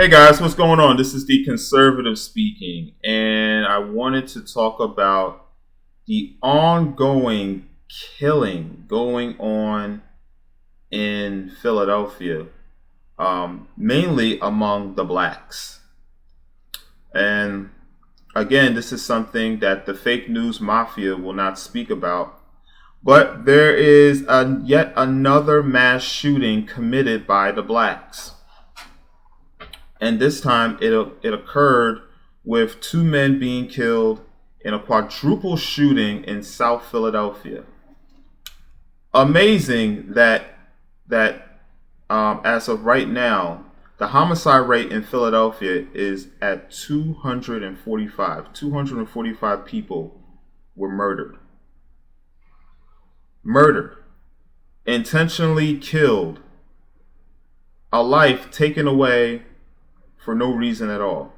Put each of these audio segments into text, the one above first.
Hey guys, what's going on? This is the conservative speaking, and I wanted to talk about the ongoing killing going on in Philadelphia, mainly among the blacks. And again, this is something that the fake news mafia will not speak about. But there is yet another mass shooting committed by the blacks. And this time it occurred with two men being killed in a quadruple shooting in South Philadelphia. Amazing that as of right now, the homicide rate in Philadelphia is at 245. 245 people were murdered. Murdered. Intentionally killed. A life taken away for no reason at all.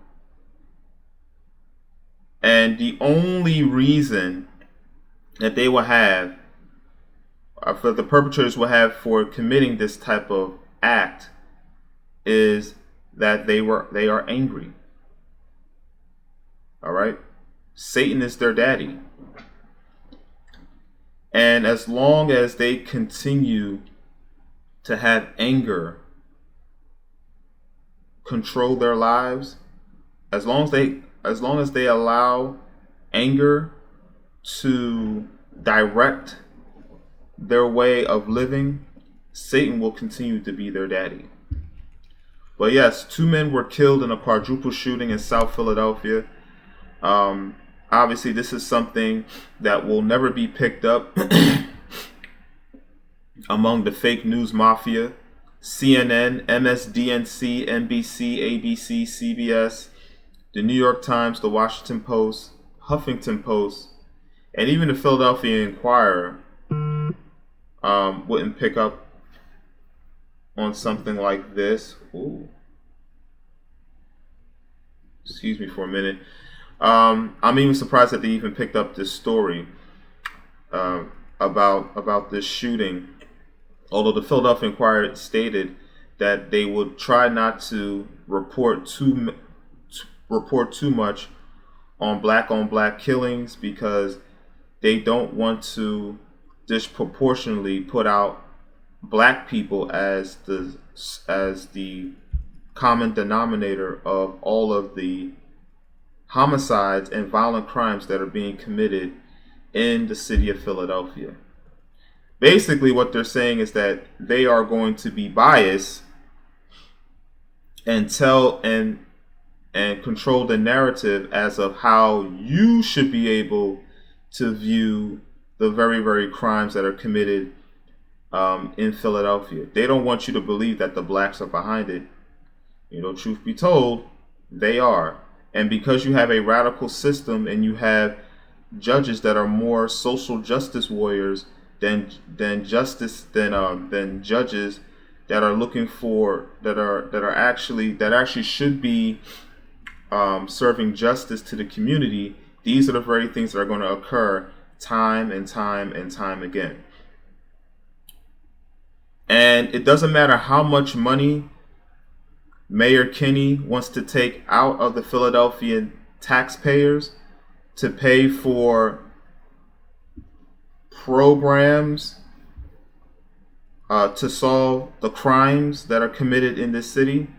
And the only reason that they will have, for the perpetrators will have for committing this type of act, is that they are angry. All right? Satan is their daddy. And as long as they continue to have anger control their lives, as long as they allow anger to direct their way of living, Satan will continue to be their daddy. But yes, two men were killed in a quadruple shooting in South Philadelphia. Obviously, this is something that will never be picked up among the fake news mafia. CNN, MSDNC, NBC, ABC, CBS, the New York Times, the Washington Post, Huffington Post, and even the Philadelphia Inquirer wouldn't pick up on something like this. Ooh. Excuse me for a minute. I'm even surprised that they even picked up this story about this shooting. Although the Philadelphia Inquirer stated that they would try not to report too much on black killings because they don't want to disproportionately put out black people as the common denominator of all of the homicides and violent crimes that are being committed in the city of Philadelphia. Basically, what they're saying is that they are going to be biased and control the narrative as of how you should be able to view the very, very crimes that are committed in Philadelphia. They don't want you to believe that the blacks are behind it. Truth be told, they are. And because you have a radical system and you have judges that are more social justice warriors than judges that are looking for that actually should be serving justice to the community, these are the very things that are going to occur time and time and time again. And it doesn't matter how much money Mayor Kinney wants to take out of the Philadelphia taxpayers to pay for programs to solve the crimes that are committed in this city.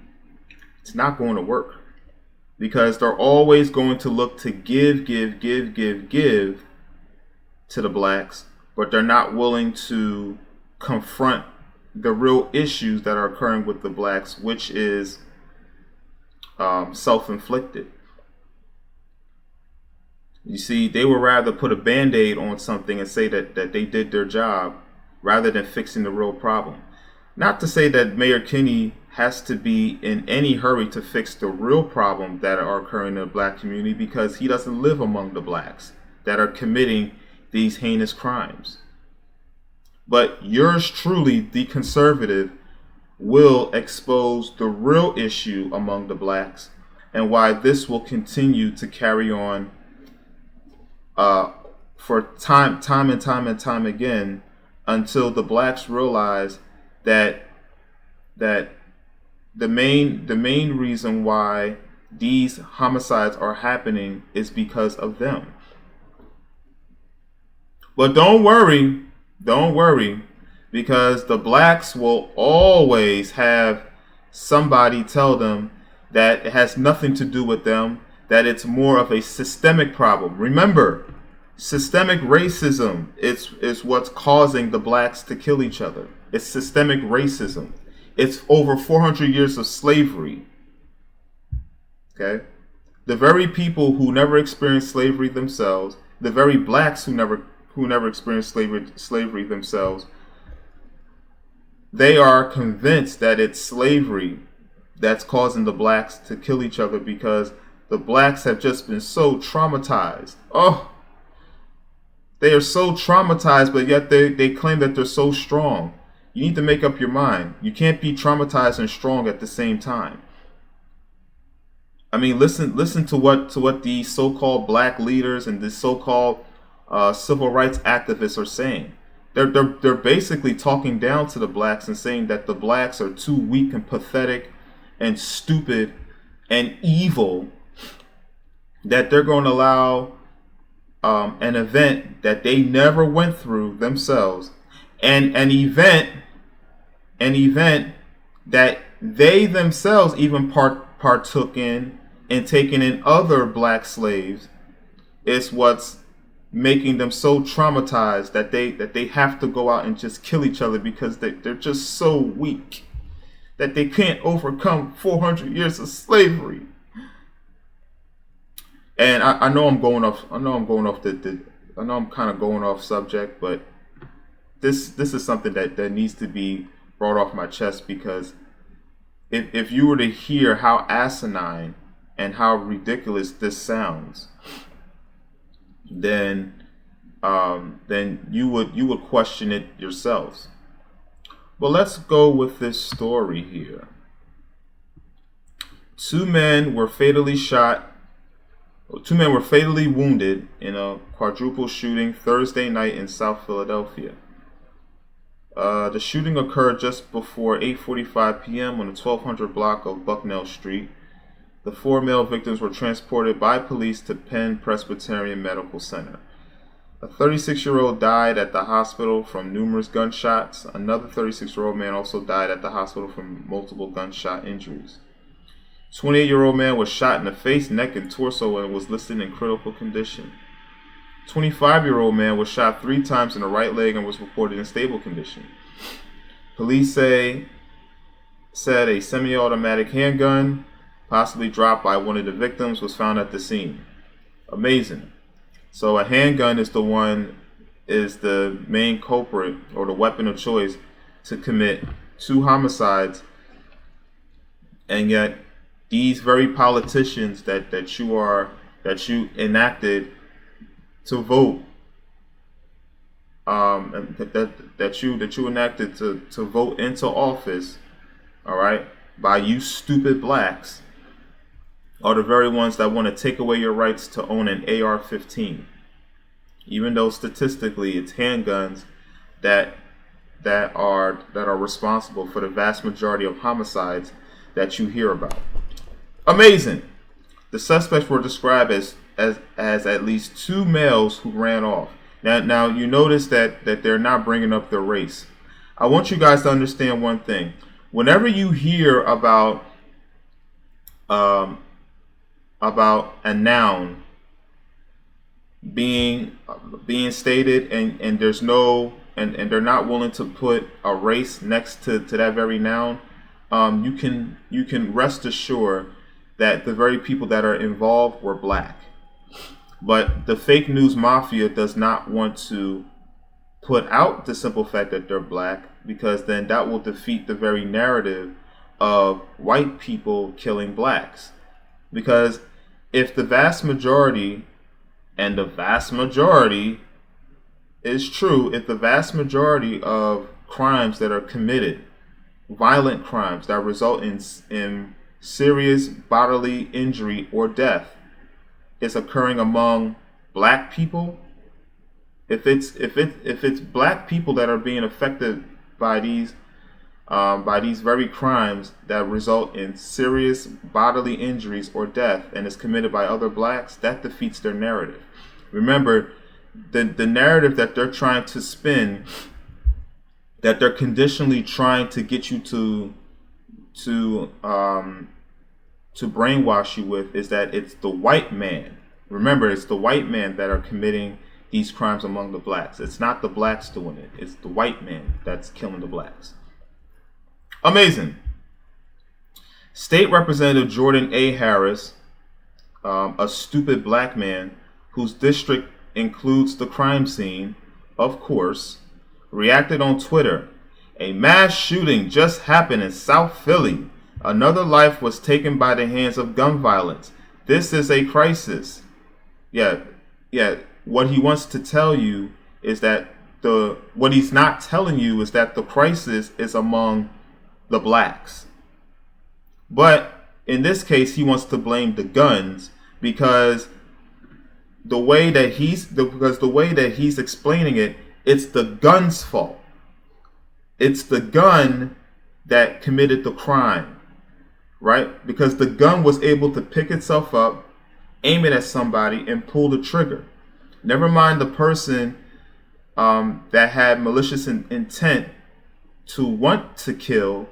It's not going to work because they're always going to look to give to the blacks, but they're not willing to confront the real issues that are occurring with the blacks, which is self-inflicted. You see, they would rather put a Band-Aid on something and say that they did their job rather than fixing the real problem. Not to say that Mayor Kinney has to be in any hurry to fix the real problem that are occurring in the black community, because he doesn't live among the blacks that are committing these heinous crimes. But yours truly, the conservative, will expose the real issue among the blacks and why this will continue to carry on for time and time again, until the blacks realize that the main reason why these homicides are happening is because of them. But don't worry, because the blacks will always have somebody tell them that it has nothing to do with them, that it's more of a systemic problem. Remember, systemic racism is what's causing the blacks to kill each other. It's systemic racism. It's over 400 years of slavery. Okay? The very people who never experienced slavery themselves, the very blacks who never experienced slavery themselves, they are convinced that it's slavery that's causing the blacks to kill each other, because the blacks have just been so traumatized. Oh, they are so traumatized, but yet they claim that they're so strong. You need to make up your mind. You can't be traumatized and strong at the same time. I mean, listen to what these so-called black leaders and the so-called civil rights activists are saying. They're basically talking down to the blacks and saying that the blacks are too weak and pathetic and stupid and evil, that they're going to allow an event that they never went through themselves, and an event that they themselves even partook in and taking in other black slaves, is what's making them so traumatized that they have to go out and just kill each other, because they're just so weak that they can't overcome 400 years of slavery. And I know I'm going off. I know I'm kind of going off subject, but this is something that needs to be brought off my chest, because if you were to hear how asinine and how ridiculous this sounds, then you would question it yourselves. But let's go with this story here. 2 men were fatally wounded in a quadruple shooting Thursday night in South Philadelphia. The shooting occurred just before 8:45 p.m. on the 1200 block of Bucknell Street. The 4 male victims were transported by police to Penn Presbyterian Medical Center. A 36-year-old died at the hospital from numerous gunshots. Another 36-year-old man also died at the hospital from multiple gunshot injuries. 28-year-old man was shot in the face, neck, and torso and was listed in critical condition. 25-year-old man was shot 3 times in the right leg and was reported in stable condition. Police said a semi-automatic handgun, possibly dropped by one of the victims, was found at the scene. Amazing. So a handgun is the main culprit, or the weapon of choice, to commit 2 homicides, and yet these very politicians that you enacted to vote, that you enacted to vote into office, all right, by you stupid blacks, are the very ones that want to take away your rights to own an AR-15, even though statistically it's handguns that are responsible for the vast majority of homicides that you hear about. Amazing. The suspects were described as at least 2 males who ran off. Now you notice that they're not bringing up their race. I want you guys to understand one thing. Whenever you hear about a noun being stated and there's no and they're not willing to put a race next to that very noun, you can rest assured that the very people that are involved were black. But the fake news mafia does not want to put out the simple fact that they're black, because then that will defeat the very narrative of white people killing blacks. Because if the vast majority, and the vast majority is true, if the vast majority of crimes that are committed, violent crimes that result in serious bodily injury or death, is occurring among black people, if it's black people that are being affected by these by these very crimes that result in serious bodily injuries or death and is committed by other blacks, that defeats their narrative. Remember, the narrative that they're trying to spin, that they're conditionally trying to get you to brainwash you with, is that it's the white man. Remember, it's the white man that are committing these crimes among the blacks. It's not the blacks doing it. It's the white man that's killing the blacks. Amazing. State Representative Jordan A. Harris, a stupid black man whose district includes the crime scene, of course, reacted on Twitter. A mass shooting just happened in South Philly. Another life was taken by the hands of gun violence. This is a crisis. Yeah. What he wants to tell you is that what he's not telling you is that the crisis is among the blacks. But in this case, he wants to blame the guns because the way that he's explaining it, it's the gun's fault. It's the gun that committed the crime, right? Because the gun was able to pick itself up, aim it at somebody, and pull the trigger. Never mind the person that had malicious intent to want to kill.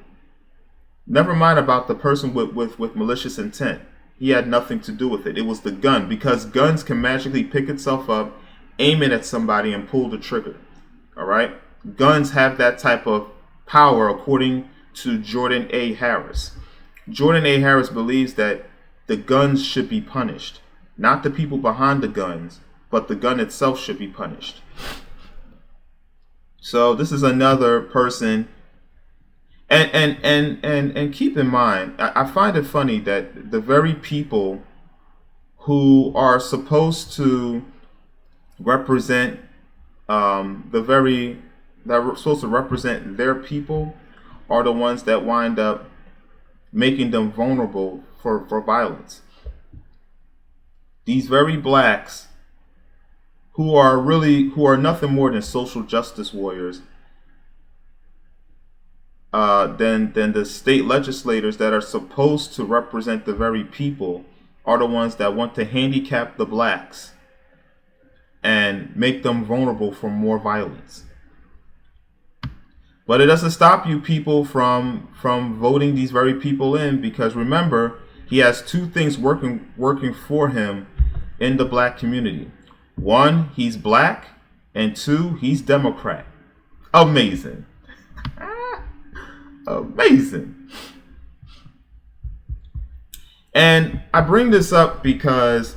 Never mind about the person with malicious intent. He had nothing to do with it. It was the gun, because guns can magically pick itself up, aim it at somebody, and pull the trigger. All right? Guns have that type of power, according to Jordan A. Harris. Jordan A. Harris believes that the guns should be punished. Not the people behind the guns, but the gun itself should be punished. So this is another person. And keep in mind, I find it funny that the very people who are supposed to represent their people are the ones that wind up making them vulnerable for violence. These very blacks who are nothing more than social justice warriors, than the state legislators that are supposed to represent the very people, are the ones that want to handicap the blacks and make them vulnerable for more violence. But it doesn't stop you people from voting these very people in, because remember, he has two things working for him in the black community. One, he's black, and two, he's Democrat. Amazing. Amazing. And I bring this up because,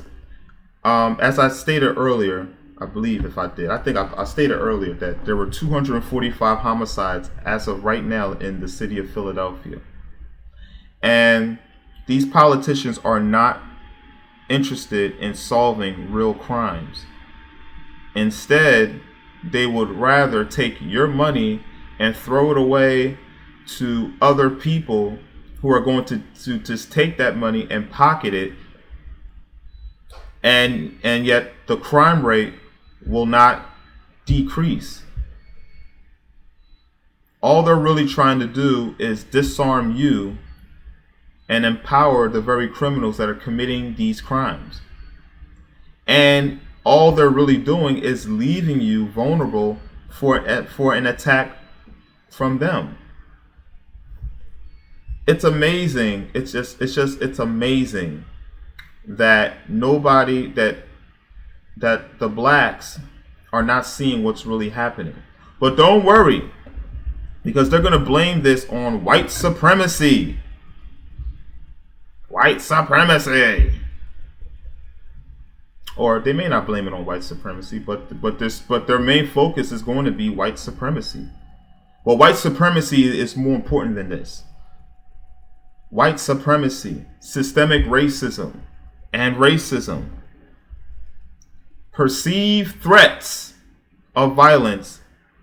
as I stated earlier, I believe if I did, I think I stated earlier that there were 245 homicides as of right now in the city of Philadelphia. And these politicians are not interested in solving real crimes. Instead, they would rather take your money and throw it away to other people who are going to just take that money and pocket it, and yet the crime rate will not decrease. All they're really trying to do is disarm you and empower the very criminals that are committing these crimes. And all they're really doing is leaving you vulnerable for an attack from them. It's amazing. It's amazing that that the blacks are not seeing what's really happening. But don't worry, because they're going to blame this on white supremacy. White supremacy. Or they may not blame it on white supremacy, but their main focus is going to be white supremacy. Well, white supremacy is more important than this. White supremacy, systemic racism, and racism. Perceived threats of violence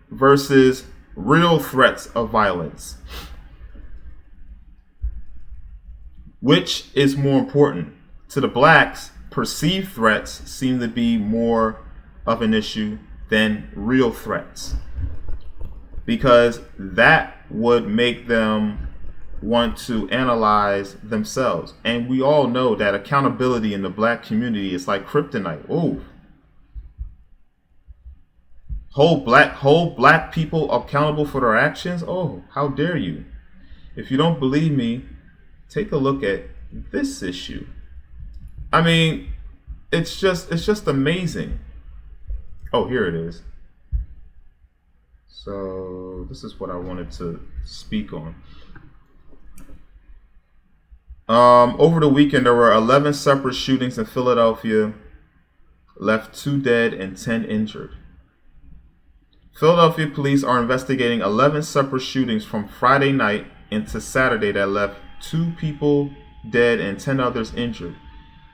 versus real threats of violence. Which is more important? To the blacks, perceived threats seem to be more of an issue than real threats. because that would make them want to analyze themselves. And we all know that accountability in the black community is like kryptonite. Oh, hold black people accountable for their actions? Oh, how dare you? If you don't believe me, take a look at this issue. I mean, it's just amazing. Oh, here it is. So this is what I wanted to speak on. Over the weekend, there were 11 separate shootings in Philadelphia, left 2 dead and 10 injured. Philadelphia police are investigating 11 separate shootings from Friday night into Saturday that left 2 people dead and 10 others injured.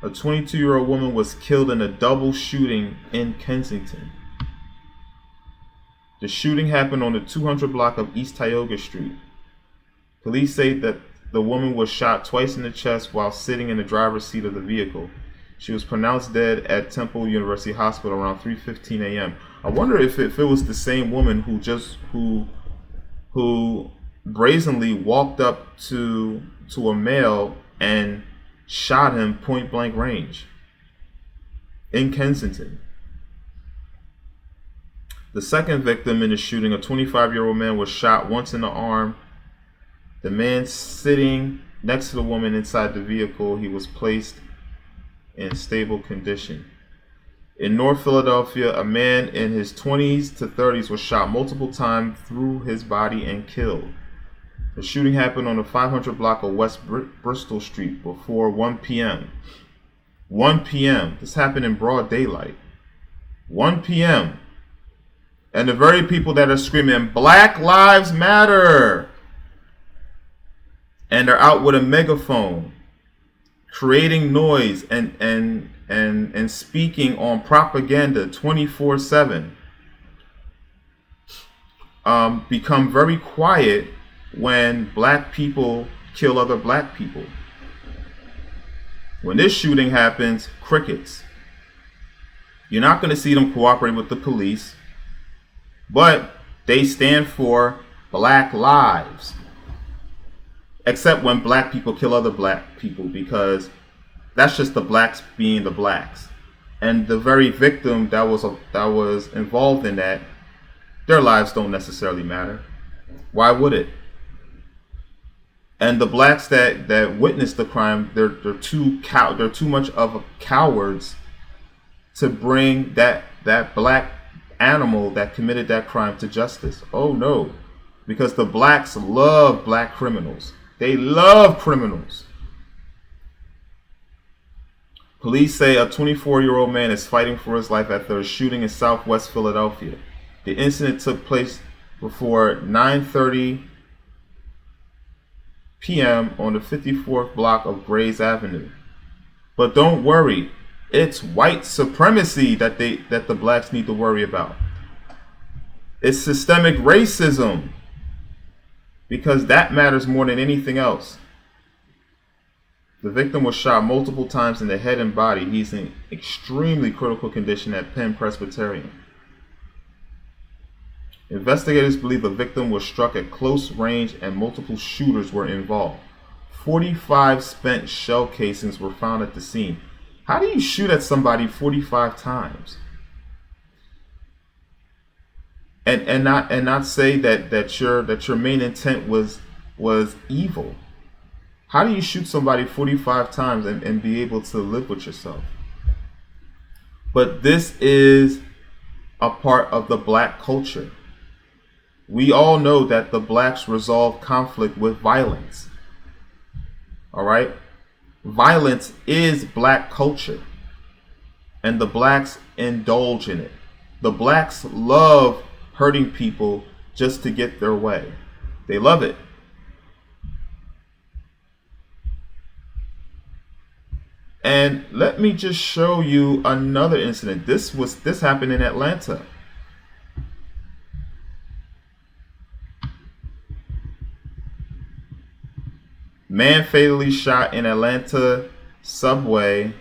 A 22-year-old woman was killed in a double shooting in Kensington. The shooting happened on the 200 block of East Tioga Street. Police say that the woman was shot twice in the chest while sitting in the driver's seat of the vehicle. She was pronounced dead at Temple University Hospital around 3:15 a.m. I wonder if it was the same woman who brazenly walked up to a male and shot him point blank range in Kensington. The second victim in the shooting, a 25-year-old man, was shot once in the arm. The man sitting next to the woman inside the vehicle, he was placed in stable condition. In North Philadelphia, a man in his 20s to 30s was shot multiple times through his body and killed. The shooting happened on the 500 block of West Bristol Street before 1 p.m. 1 p.m. This happened in broad daylight. 1 p.m. And the very people that are screaming, "Black Lives Matter!" and they're out with a megaphone, creating noise and speaking on propaganda 24/7, become very quiet when black people kill other black people. When this shooting happens, crickets. You're not going to see them cooperate with the police, but they stand for Black Lives. Except when black people kill other black people, because that's just the blacks being the blacks. And the very victim that was involved in that, their lives don't necessarily matter. Why would it? And the blacks that witnessed the crime, they're too much of cowards to bring that black animal that committed that crime to justice. Oh no, because the blacks love black criminals. They love criminals. Police say a 24-year-old man is fighting for his life after a shooting in Southwest Philadelphia. The incident took place before 9:30 p.m. on the 54th block of Grays Avenue. But don't worry, it's white supremacy that the blacks need to worry about. It's systemic racism, because that matters more than anything else. The victim was shot multiple times in the head and body. He's in extremely critical condition at Penn Presbyterian. Investigators believe the victim was struck at close range and multiple shooters were involved. 45 spent shell casings were found at the scene. How do you shoot at somebody 45 times? And not say that your main intent was evil. How do you shoot somebody 45 times and be able to live with yourself? But this is a part of the black culture. We all know that the blacks resolve conflict with violence. All right? Violence is black culture, and the blacks indulge in it. The blacks love hurting people just to get their way. They love it. And let me just show you another incident. This happened in Atlanta. Man fatally shot in Atlanta subway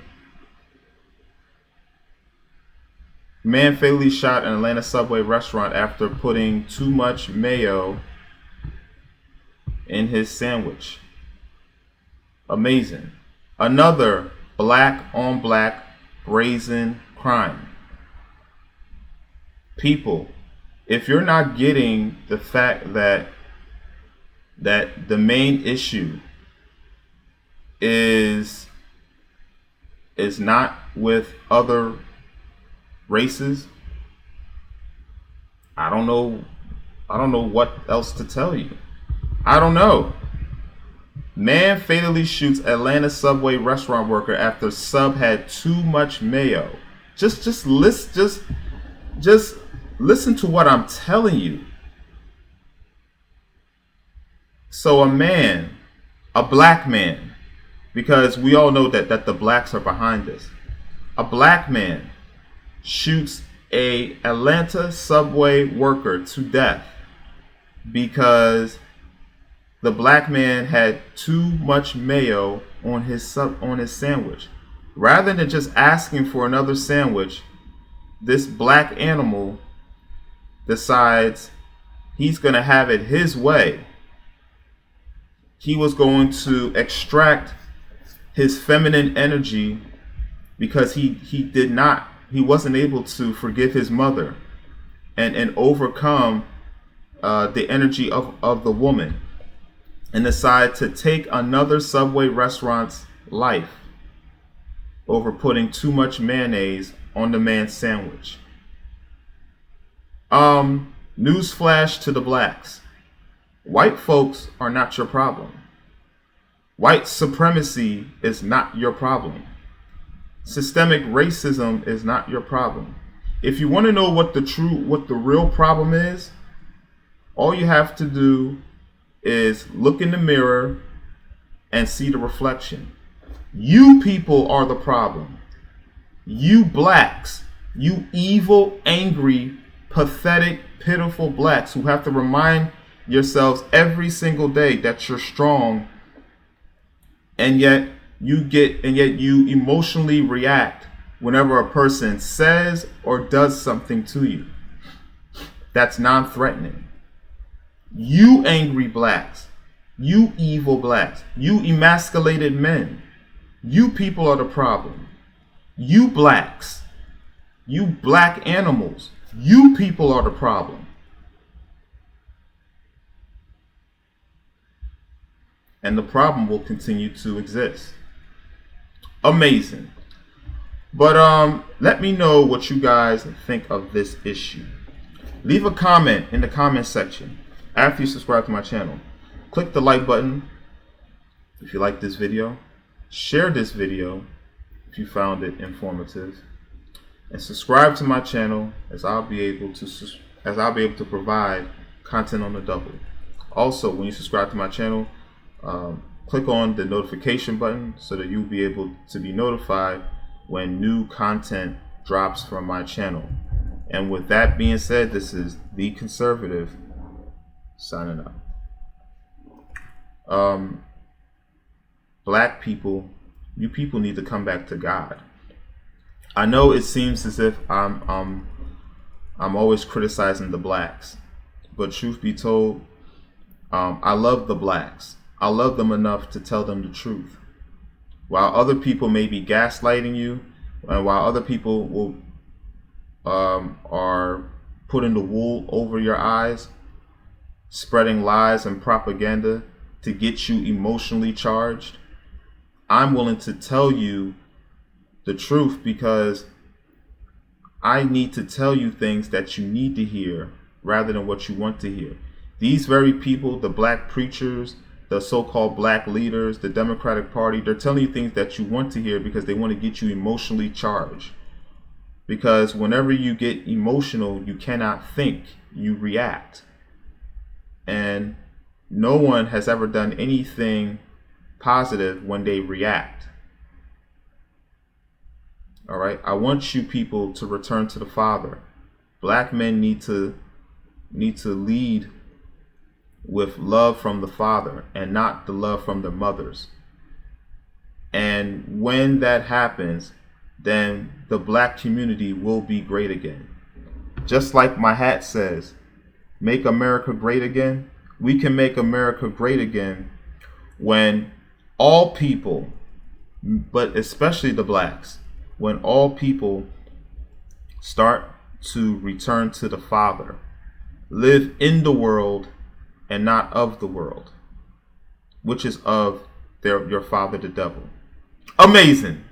Man fatally shot an Atlanta Subway restaurant after putting too much mayo in his sandwich. Amazing. Another black on black brazen crime. People, if you're not getting the fact that the main issue is not with other races, I don't know what else to tell you. I don't know. Man fatally shoots Atlanta Subway restaurant worker after sub had too much mayo. Just listen to what I'm telling you. So a black man, because we all know that the blacks are behind this. A black man shoots a Atlanta Subway worker to death because the black man had too much mayo on his sandwich. Rather than just asking for another sandwich, this black animal decides he's going to have it his way. He was going to extract his feminine energy because he wasn't able to forgive his mother and overcome the energy of the woman, and decide to take another Subway restaurant's life over putting too much mayonnaise on the man's sandwich. Newsflash to the blacks. White folks are not your problem. White supremacy is not your problem. Systemic racism is not your problem. If you want to know what the real problem is, all you have to do is look in the mirror and see the reflection. You people are the problem. You blacks, you evil, angry, pathetic, pitiful blacks who have to remind yourselves every single day that you're strong, and yet you emotionally react whenever a person says or does something to you that's non-threatening. You angry blacks, you evil blacks, you emasculated men, you people are the problem. You blacks, you black animals, you people are the problem. And the problem will continue to exist. Amazing. But let me know what you guys think of this issue. Leave a comment in the comment section after you subscribe to my channel. Click the like button if you like this video. Share this video if you found it informative, and subscribe to my channel as I'll be able to provide content on the double. Also, when you subscribe to my channel, click on the notification button so that you'll be able to be notified when new content drops from my channel. And with that being said, this is The Conservative signing out. Black people, you people need to come back to God. I know it seems as if I'm always criticizing the blacks, but truth be told, I love the blacks. I love them enough to tell them the truth. While other people may be gaslighting you, and while other people will are putting the wool over your eyes, spreading lies and propaganda to get you emotionally charged, I'm willing to tell you the truth because I need to tell you things that you need to hear rather than what you want to hear. These very people, the black preachers, the so-called black leaders, the Democratic Party, they're telling you things that you want to hear because they want to get you emotionally charged. Because whenever you get emotional, you cannot think, you react. And no one has ever done anything positive when they react. All right, I want you people to return to the Father. Black men need to lead with love from the Father and not the love from their mothers. And when that happens, then the black community will be great again. Just like my hat says, make America great again. We can make America great again when all people, but especially the blacks, when all people start to return to the Father, live in the world and not of the world, which is of your father, the devil. Amazing.